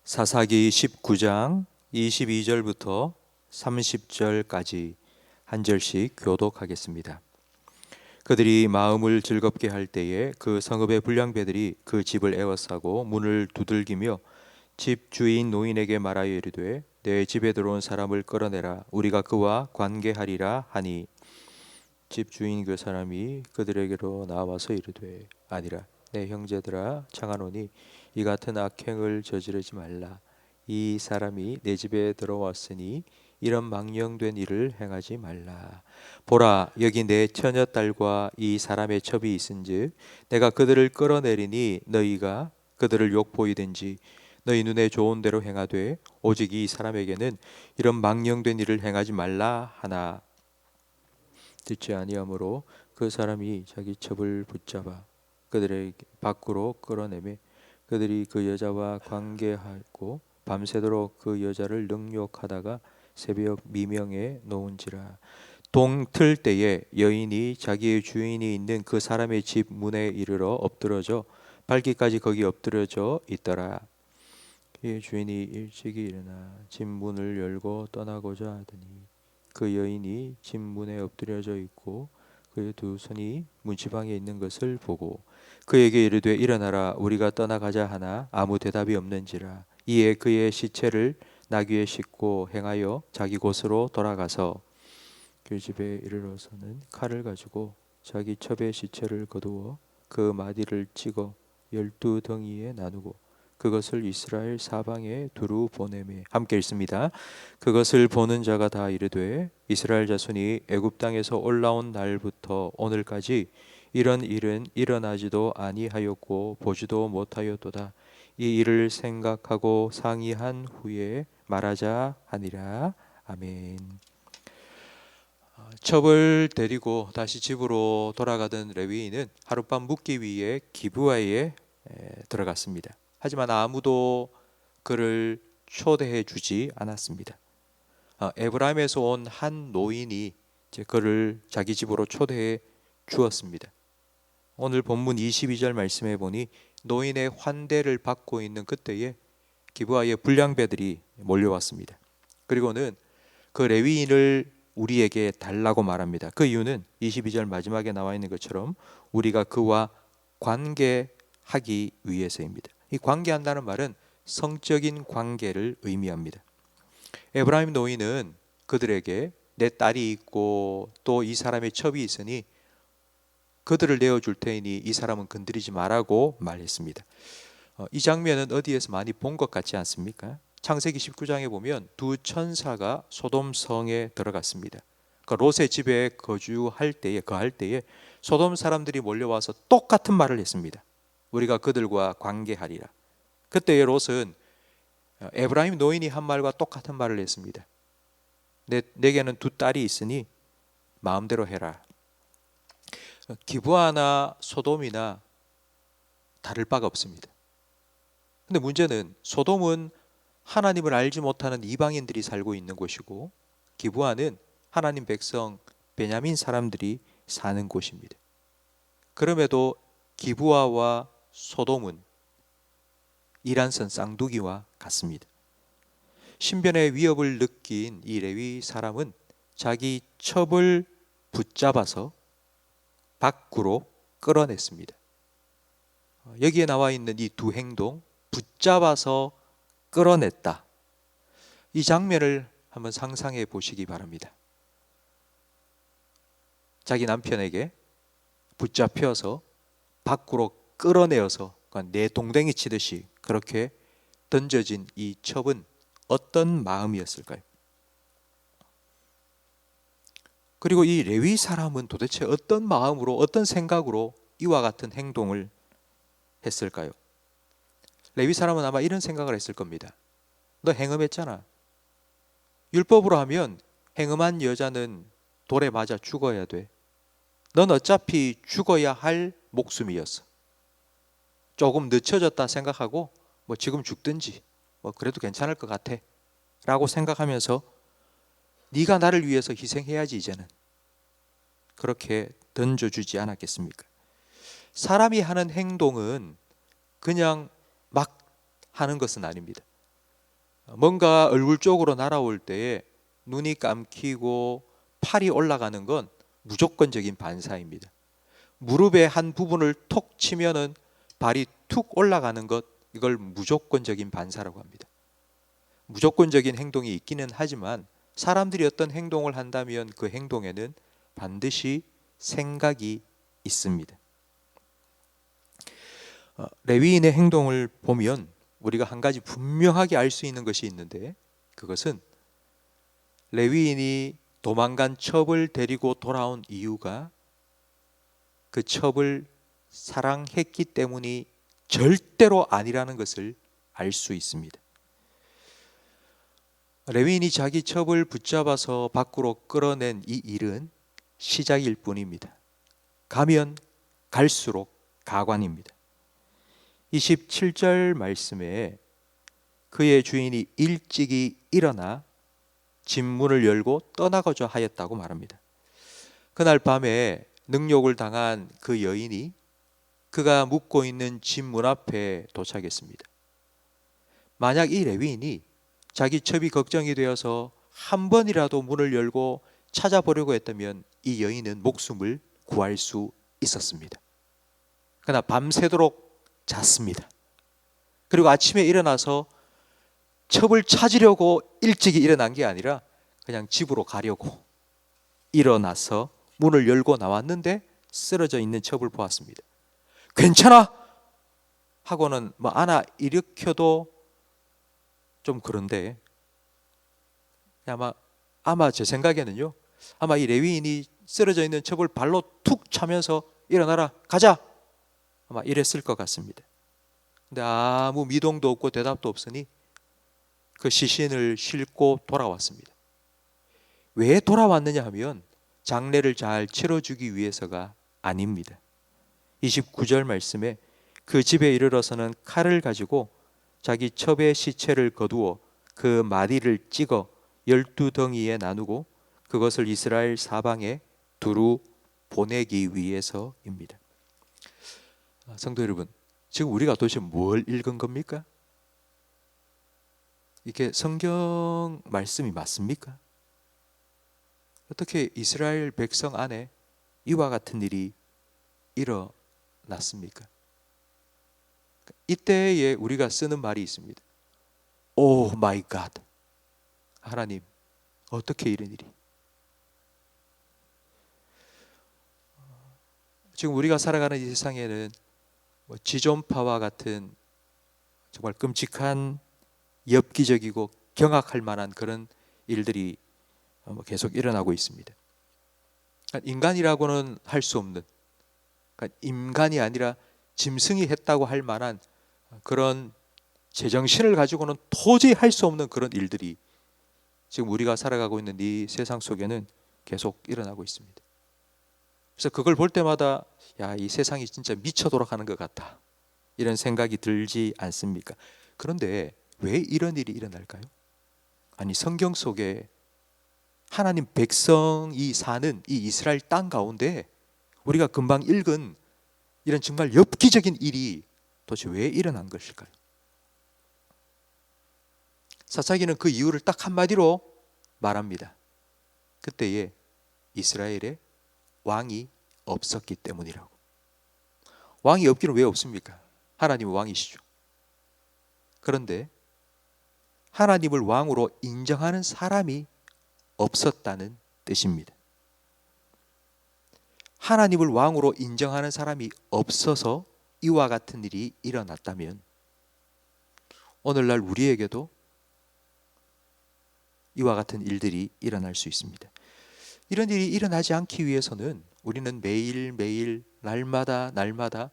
사사기 19장 22절부터 30절까지 한 절씩 교독하겠습니다. 그들이 마음을 즐겁게 할 때에 그 성읍의 불량배들이 그 집을 에워싸고 문을 두들기며 집 주인 노인에게 말하여 이르되 내 집에 들어온 사람을 끌어내라 우리가 그와 관계하리라 하니 집 주인 그 사람이 그들에게로 나와서 이르되 아니라 내 형제들아 청하노니 이 같은 악행을 저지르지 말라. 이 사람이 내 집에 들어왔으니 이런 망령된 일을 행하지 말라. 보라 여기 내 처녀딸과 이 사람의 첩이 있은즉 내가 그들을 끌어내리니 너희가 그들을 욕보이든지 너희 눈에 좋은 대로 행하되 오직 이 사람에게는 이런 망령된 일을 행하지 말라 하나 듣지 아니하므로 그 사람이 자기 첩을 붙잡아 그들의 밖으로 끌어내매 그들이 그 여자와 관계하고 밤새도록 그 여자를 능욕하다가 새벽 미명에 놓은지라. 동틀 때에 여인이 자기의 주인이 있는 그 사람의 집 문에 이르러 엎드러져 발기까지 거기 엎드려져 있더라. 그의 주인이 일찍이 일어나 집 문을 열고 떠나고자 하더니 그 여인이 집 문에 엎드려져 있고 그의 두 손이 문지방에 있는 것을 보고 그에게 이르되 일어나라 우리가 떠나가자 하나 아무 대답이 없는지라. 이에 그의 시체를 나귀에 싣고 행하여 자기 곳으로 돌아가서 그 집에 이르러서는 칼을 가지고 자기 첩의 시체를 거두어 그 마디를 찍어 12덩이에 나누고 그것을 이스라엘 사방에 두루 보내매 함께 읽습니다. 그것을 보는 자가 다 이르되 이스라엘 자손이 애굽 땅에서 올라온 날부터 오늘까지 이런 일은 일어나지도 아니하였고 보지도 못하였도다. 이 일을 생각하고 상의한 후에 말하자 하니라. 아멘. 첩을 데리고 다시 집으로 돌아가던 레위인은 하룻밤 묵기 위해 기브아에 들어갔습니다. 하지만 아무도 그를 초대해 주지 않았습니다. 에브라임에서 온 한 노인이 그를 자기 집으로 초대해 주었습니다. 오늘 본문 22절 말씀해 보니 노인의 환대를 받고 있는 그때에 기브아의 불량배들이 몰려왔습니다. 그리고는 그 레위인을 우리에게 달라고 말합니다. 그 이유는 22절 마지막에 나와 있는 것처럼 우리가 그와 관계하기 위해서입니다. 이 관계한다는 말은 성적인 관계를 의미합니다. 에브라임 노인은 그들에게 내 딸이 있고 또 이 사람의 첩이 있으니 그들을 내어줄 테니 이 사람은 건드리지 말라고 말했습니다. 이 장면은 어디에서 많이 본 것 같지 않습니까? 창세기 19장에 보면 두 천사가 소돔 성에 들어갔습니다. 그 롯의 집에 거할 때에 소돔 사람들이 몰려와서 똑같은 말을 했습니다. 우리가 그들과 관계하리라. 그때의 롯은 에브라임 노인이 한 말과 똑같은 말을 했습니다. 내게는 두 딸이 있으니 마음대로 해라. 기브아나 소돔이나 다를 바가 없습니다. 근데 문제는 소돔은 하나님을 알지 못하는 이방인들이 살고 있는 곳이고 기브아는 하나님 백성 베냐민 사람들이 사는 곳입니다. 그럼에도 기브아와 소돔은 이란선 쌍두기와 같습니다. 신변의 위협을 느낀 이 레위 사람은 자기 첩을 붙잡아서 밖으로 끌어냈습니다. 여기에 나와 있는 이 두 행동, 붙잡아서 끌어냈다. 이 장면을 한번 상상해 보시기 바랍니다. 자기 남편에게 붙잡혀서 밖으로 끌어내어서 내 동댕이 치듯이 그렇게 던져진 이 첩은 어떤 마음이었을까요? 그리고 이 레위 사람은 도대체 어떤 마음으로 어떤 생각으로 이와 같은 행동을 했을까요? 레위 사람은 아마 이런 생각을 했을 겁니다. 너 행음했잖아. 율법으로 하면 행음한 여자는 돌에 맞아 죽어야 돼. 넌 어차피 죽어야 할 목숨이었어. 조금 늦춰졌다 생각하고 뭐 지금 죽든지 뭐 그래도 괜찮을 것 같아 라고 생각하면서 네가 나를 위해서 희생해야지 이제는. 그렇게 던져주지 않았겠습니까? 사람이 하는 행동은 그냥 막 하는 것은 아닙니다. 뭔가 얼굴 쪽으로 날아올 때에 눈이 감기고 팔이 올라가는 건 무조건적인 반사입니다. 무릎의 한 부분을 톡 치면은 발이 툭 올라가는 것, 이걸 무조건적인 반사라고 합니다. 무조건적인 행동이 있기는 하지만 사람들이 어떤 행동을 한다면 그 행동에는 반드시 생각이 있습니다. 레위인의 행동을 보면 우리가 한 가지 분명하게 알 수 있는 것이 있는데, 그것은 레위인이 도망간 첩을 데리고 돌아온 이유가 그 첩을 사랑했기 때문이 절대로 아니라는 것을 알 수 있습니다. 레위인이 자기 첩을 붙잡아서 밖으로 끌어낸 이 일은 시작일 뿐입니다. 가면 갈수록 가관입니다. 27절 말씀에 그의 주인이 일찍이 일어나 집 문을 열고 떠나고자 하였다고 말합니다. 그날 밤에 능욕을 당한 그 여인이 그가 묵고 있는 집 문 앞에 도착했습니다. 만약 이 레위인이 자기 첩이 걱정이 되어서 한 번이라도 문을 열고 찾아보려고 했다면 이 여인은 목숨을 구할 수 있었습니다. 그러나 밤새도록 잤습니다. 그리고 아침에 일어나서 첩을 찾으려고 일찍이 일어난 게 아니라 그냥 집으로 가려고 일어나서 문을 열고 나왔는데 쓰러져 있는 첩을 보았습니다. 괜찮아? 하고는 안아 일으켜도 좀 그런데, 아마 제 생각에는요, 아마 이 레위인이 쓰러져 있는 첩을 발로 툭 차면서 일어나라, 가자, 아마 이랬을 것 같습니다. 근데 아무 미동도 없고 대답도 없으니 그 시신을 싣고 돌아왔습니다. 왜 돌아왔느냐 하면 장례를 잘 치러주기 위해서가 아닙니다. 29절 말씀에 그 집에 이르러서는 칼을 가지고 자기 첩의 시체를 거두어 그 마디를 찍어 12덩이에 나누고 그것을 이스라엘 사방에 두루 보내기 위해서입니다. 성도 여러분, 지금 우리가 도대체 뭘 읽은 겁니까? 이게 성경 말씀이 맞습니까? 어떻게 이스라엘 백성 안에 이와 같은 일이 일어났습니까? 이때에 우리가 쓰는 말이 있습니다. 오 마이 갓, 하나님, 어떻게 이런 일이? 지금 우리가 살아가는 이 세상에는 지존파와 같은 정말 끔찍한 엽기적이고 경악할 만한 그런 일들이 계속 일어나고 있습니다. 인간이라고는 할 수 없는, 인간이 아니라 짐승이 했다고 할 만한 그런 제정신을 가지고는 도저히 할 수 없는 그런 일들이 지금 우리가 살아가고 있는 이 세상 속에는 계속 일어나고 있습니다. 그래서 그걸 볼 때마다 이 세상이 진짜 미쳐 돌아가는 것 같다, 이런 생각이 들지 않습니까? 그런데 왜 이런 일이 일어날까요? 아니, 성경 속에 하나님 백성이 사는 이 이스라엘 땅 가운데 우리가 금방 읽은 이런 정말 엽기적인 일이 도대체 왜 일어난 것일까요? 사사기는 그 이유를 딱 한마디로 말합니다. 그때에 이스라엘에 왕이 없었기 때문이라고. 왕이 없기는 왜 없습니까? 하나님은 왕이시죠. 그런데 하나님을 왕으로 인정하는 사람이 없었다는 뜻입니다. 하나님을 왕으로 인정하는 사람이 없어서 이와 같은 일이 일어났다면 오늘날 우리에게도 이와 같은 일들이 일어날 수 있습니다. 이런 일이 일어나지 않기 위해서는 우리는 매일매일 날마다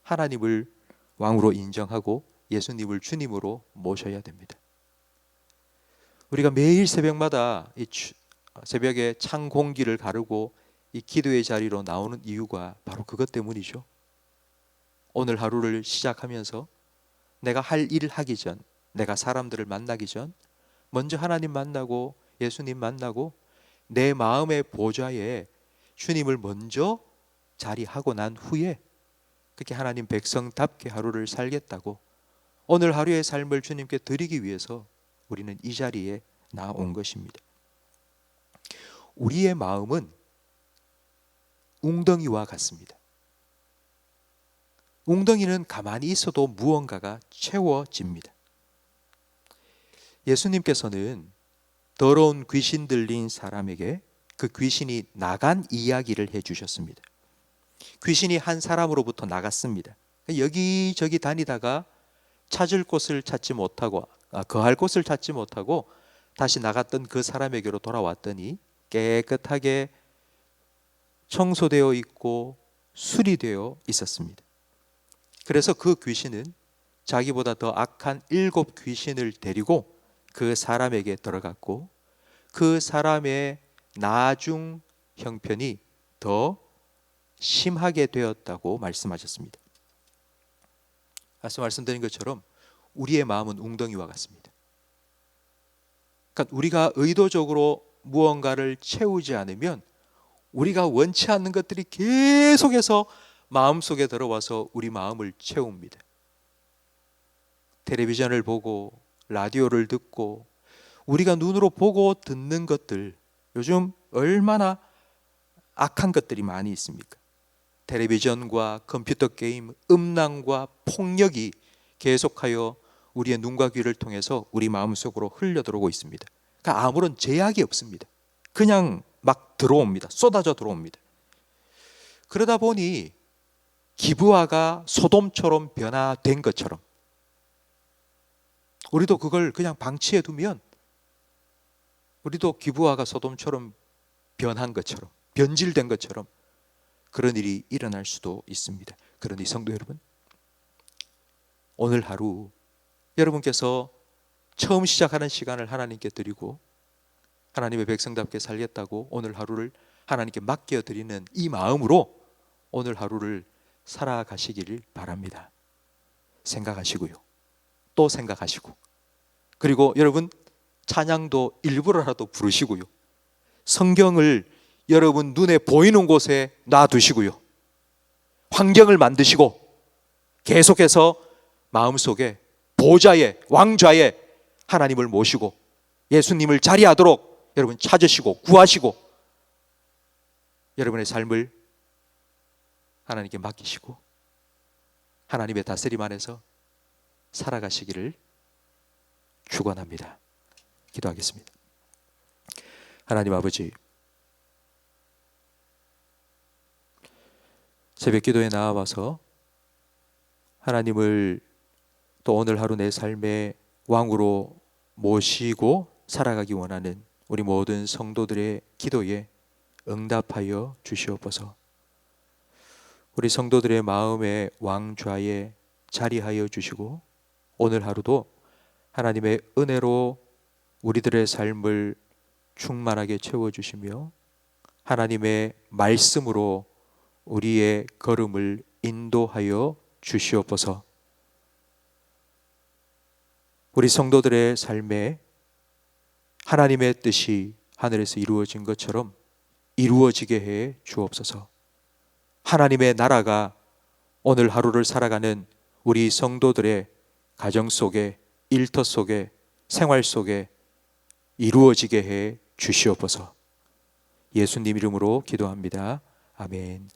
하나님을 왕으로 인정하고 예수님을 주님으로 모셔야 됩니다. 우리가 매일 새벽마다 새벽에 찬 공기를 가르고 이 기도의 자리로 나오는 이유가 바로 그것 때문이죠. 오늘 하루를 시작하면서 내가 할 일을 하기 전, 내가 사람들을 만나기 전 먼저 하나님 만나고 예수님 만나고 내 마음의 보좌에 주님을 먼저 자리하고 난 후에 그렇게 하나님 백성답게 하루를 살겠다고 오늘 하루의 삶을 주님께 드리기 위해서 우리는 이 자리에 나온 것입니다. 우리의 마음은 웅덩이와 같습니다. 웅덩이는 가만히 있어도 무언가가 채워집니다. 예수님께서는 더러운 귀신 들린 사람에게 그 귀신이 나간 이야기를 해주셨습니다. 귀신이 한 사람으로부터 나갔습니다. 여기저기 다니다가 찾을 곳을 찾지 못하고 거할 곳을 찾지 못하고 다시 나갔던 그 사람에게로 돌아왔더니 깨끗하게 청소되어 있고 수리되어 있었습니다. 그래서 그 귀신은 자기보다 더 악한 7 귀신을 데리고 그 사람에게 들어갔고 그 사람의 나중 형편이 더 심하게 되었다고 말씀하셨습니다. 앞서 말씀드린 것처럼 우리의 마음은 웅덩이와 같습니다. 그러니까 우리가 의도적으로 무언가를 채우지 않으면 우리가 원치 않는 것들이 계속해서 마음속에 들어와서 우리 마음을 채웁니다. 텔레비전을 보고 라디오를 듣고 우리가 눈으로 보고 듣는 것들, 요즘 얼마나 악한 것들이 많이 있습니까? 텔레비전과 컴퓨터 게임, 음란과 폭력이 계속하여 우리의 눈과 귀를 통해서 우리 마음속으로 흘려들어오고 있습니다. 그러니까 아무런 제약이 없습니다. 그냥 막 들어옵니다. 쏟아져 들어옵니다. 그러다 보니 기브아가 소돔처럼 변화된 것처럼 우리도 그걸 그냥 방치해 두면 우리도 기브아가 소돔처럼 변한 것처럼, 변질된 것처럼 그런 일이 일어날 수도 있습니다. 그러니 성도 여러분, 오늘 하루 여러분께서 처음 시작하는 시간을 하나님께 드리고 하나님의 백성답게 살겠다고 오늘 하루를 하나님께 맡겨드리는 이 마음으로 오늘 하루를 살아가시기를 바랍니다. 생각하시고요, 또 생각하시고, 그리고 여러분 찬양도 일부러라도 부르시고요, 성경을 여러분 눈에 보이는 곳에 놔두시고요, 환경을 만드시고 계속해서 마음속에 보좌에, 왕좌에 하나님을 모시고 예수님을 자리하도록 여러분 찾으시고 구하시고 여러분의 삶을 하나님께 맡기시고 하나님의 다스림 안에서 살아가시기를 축원합니다. 기도하겠습니다. 하나님 아버지, 새벽 기도에 나와서 하나님을 또 오늘 하루 내 삶의 왕으로 모시고 살아가기 원하는 우리 모든 성도들의 기도에 응답하여 주시옵소서. 우리 성도들의 마음의 왕좌에 자리하여 주시고 오늘 하루도 하나님의 은혜로 우리들의 삶을 충만하게 채워주시며 하나님의 말씀으로 우리의 걸음을 인도하여 주시옵소서. 우리 성도들의 삶에 하나님의 뜻이 하늘에서 이루어진 것처럼 이루어지게 해 주옵소서. 하나님의 나라가 오늘 하루를 살아가는 우리 성도들의 가정 속에, 일터 속에, 생활 속에 이루어지게 해 주시옵소서. 예수님 이름으로 기도합니다. 아멘.